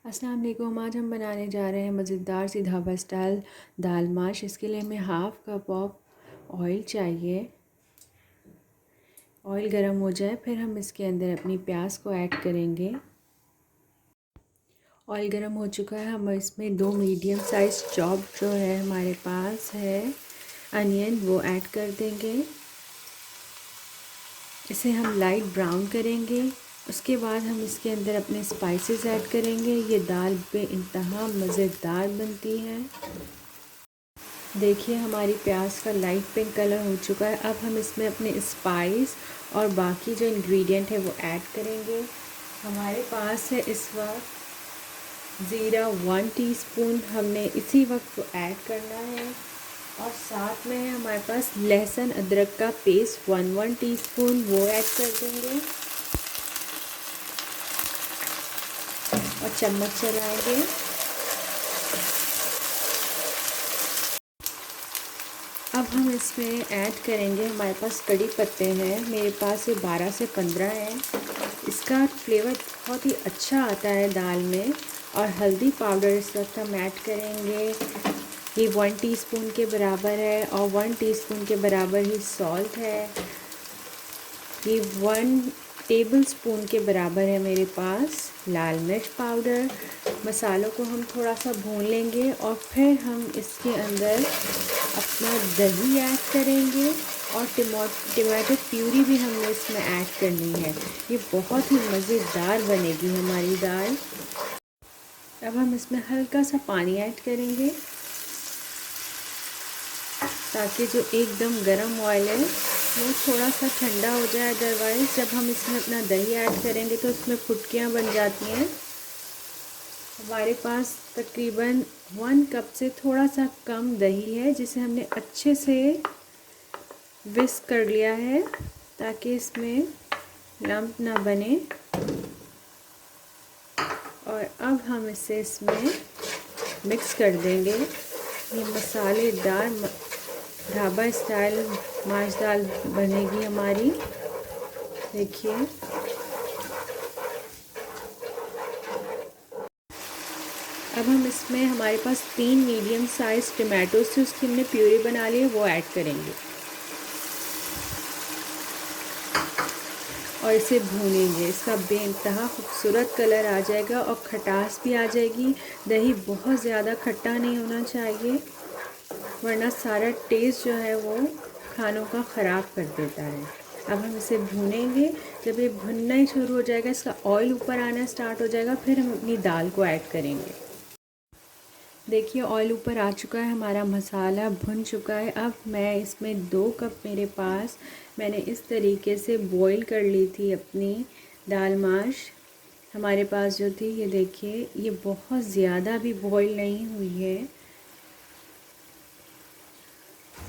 अस्सलाम वालेकुम। आज हम बनाने जा रहे हैं मज़ेदार सी ढाबा स्टाइल दाल माश। इसके लिए हमें हाफ़ कप ऑफ ऑयल चाहिए। ऑयल गर्म हो जाए फिर हम इसके अंदर अपनी प्याज को ऐड करेंगे। ऑयल गर्म हो चुका है, हम इसमें 2 मीडियम साइज़ चॉप जो है हमारे पास है अनियन वो ऐड कर देंगे। इसे हम लाइट ब्राउन करेंगे। उसके बाद हम इसके अंदर अपने स्पाइसेस ऐड करेंगे। ये दाल बेइंतहा मज़ेदार बनती है। देखिए हमारी प्याज का लाइट पिंक कलर हो चुका है। अब हम इसमें अपने स्पाइस और बाकी जो इंग्रेडिएंट है वो ऐड करेंगे। हमारे पास है इस वक्त ज़ीरा 1 टीस्पून, हमने इसी वक्त वो ऐड करना है। और साथ में है हमारे पास लहसुन अदरक का पेस्ट 1 टीस्पून, वो ऐड कर देंगे और चम्मच चलाएंगे। अब हम इसमें ऐड करेंगे, हमारे पास कड़ी पत्ते हैं, मेरे पास ये 12 से 15 हैं। इसका फ्लेवर बहुत ही अच्छा आता है दाल में। और हल्दी पाउडर इस वक्त हम ऐड करेंगे, ये 1 टीस्पून के बराबर है। और 1 टीस्पून के बराबर ही सॉल्ट है, ये 1 टेबलस्पून के बराबर है मेरे पास लाल मिर्च पाउडर। मसालों को हम थोड़ा सा भून लेंगे और फिर हम इसके अंदर अपना दही ऐड करेंगे और टमाटो प्यूरी भी हमने इसमें ऐड करनी है। ये बहुत ही मज़ेदार बनेगी हमारी दाल। अब हम इसमें हल्का सा पानी ऐड करेंगे ताकि जो एकदम गर्म ऑयल है वो थोड़ा सा ठंडा हो जाए। अदरवाइज़ जब हम इसमें अपना दही ऐड करेंगे तो उसमें फुटकियाँ बन जाती हैं। हमारे पास तकरीबन 1 कप से थोड़ा सा कम दही है, जिसे हमने अच्छे से विस्क कर लिया है ताकि इसमें लम्प ना बने। और अब हम इसे इसमें मिक्स कर देंगे। ये मसालेदार ढाबा स्टाइल माश दाल बनेगी हमारी। देखिए अब हम इसमें हमारे पास 3 मीडियम साइज़ टमाटोज से उसकी हमने प्यूरी बना ली है वो ऐड करेंगे और इसे भूनेंगे। इसका बेइंतहा खूबसूरत कलर आ जाएगा और खटास भी आ जाएगी। दही बहुत ज़्यादा खट्टा नहीं होना चाहिए वरना सारा टेस्ट जो है वो खानों का ख़राब कर देता है। अब हम इसे भूनेंगे। जब ये भुनना ही शुरू हो जाएगा, इसका ऑयल ऊपर आना स्टार्ट हो जाएगा, फिर हम अपनी दाल को ऐड करेंगे। देखिए ऑयल ऊपर आ चुका है, हमारा मसाला भुन चुका है। अब मैं इसमें 2 कप मेरे पास मैंने इस तरीके से बॉईल कर ली थी अपनी दाल माश। हमारे पास जो थी ये देखिए, ये बहुत ज़्यादा भी बॉईल नहीं हुई है।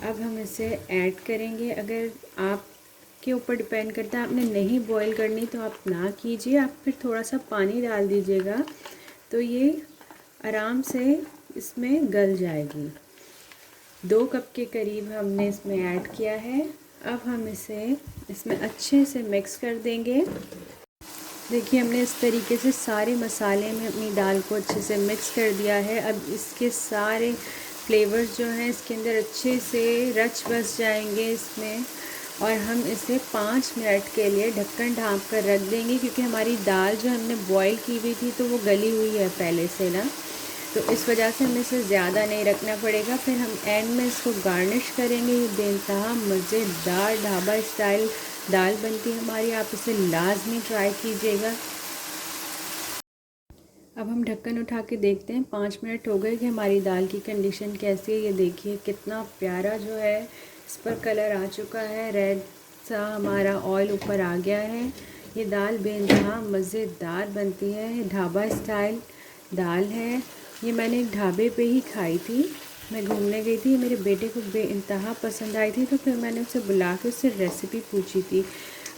अब हम इसे ऐड करेंगे। अगर आपके ऊपर डिपेंड करता है, आपने नहीं बॉईल करनी तो आप ना कीजिए, आप फिर थोड़ा सा पानी डाल दीजिएगा तो ये आराम से इसमें गल जाएगी। 2 कप के करीब हमने इसमें ऐड किया है। अब हम इसे इसमें अच्छे से मिक्स कर देंगे। देखिए हमने इस तरीके से सारे मसाले में अपनी दाल को अच्छे से मिक्स कर दिया है। अब इसके सारे फ्लेवर्स जो हैं इसके अंदर अच्छे से रच बस जाएंगे इसमें। और हम इसे 5 मिनट के लिए ढक्कन ढाँप कर रख देंगे, क्योंकि हमारी दाल जो हमने बॉईल की हुई थी तो वो गली हुई है पहले से ना, तो इस वजह से हमें इसे ज़्यादा नहीं रखना पड़ेगा। फिर हम एंड में इसको गार्निश करेंगे। ये बेइंतहा मज़ेदार ढाबा स्टाइल दाल बनती है हमारी, आप इसे लाजमी ट्राई कीजिएगा। अब हम ढक्कन उठा के देखते हैं 5 मिनट हो गए कि हमारी दाल की कंडीशन कैसी है। ये देखिए कितना प्यारा जो है इस पर कलर आ चुका है, रेड सा हमारा ऑयल ऊपर आ गया है। ये दाल बेइंतहा मज़ेदार बनती है, ढाबा स्टाइल दाल है। ये मैंने एक ढाबे पे ही खाई थी, मैं घूमने गई थी, मेरे बेटे को बेइंतहा पसंद आई थी, तो फिर मैंने उसे बुला के उससे रेसिपी पूछी थी।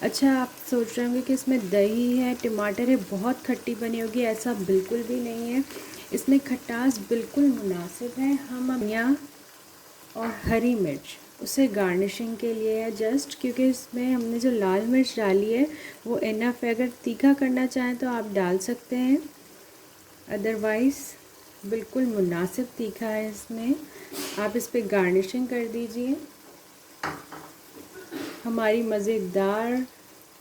अच्छा आप सोच रहे होंगे कि इसमें दही है, टमाटर है, बहुत खट्टी बनी होगी, ऐसा बिल्कुल भी नहीं है। इसमें खटास बिल्कुल मुनासिब है। हम यहाँ और हरी मिर्च उसे गार्निशिंग के लिए है जस्ट, क्योंकि इसमें हमने जो लाल मिर्च डाली है वो इनफ है। अगर तीखा करना चाहें तो आप डाल सकते हैं। अदरवाइज़ बिल्कुल मुनासिब तीखा है इसमें। आप इस पे गार्निशिंग कर दीजिए। हमारी मज़ेदार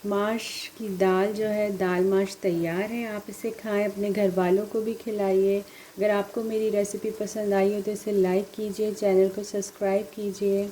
माश की दाल जो है, दाल माश तैयार है। आप इसे खाएं, अपने घर वालों को भी खिलाइए। अगर आपको मेरी रेसिपी पसंद आई हो तो इसे लाइक कीजिए, चैनल को सब्सक्राइब कीजिए।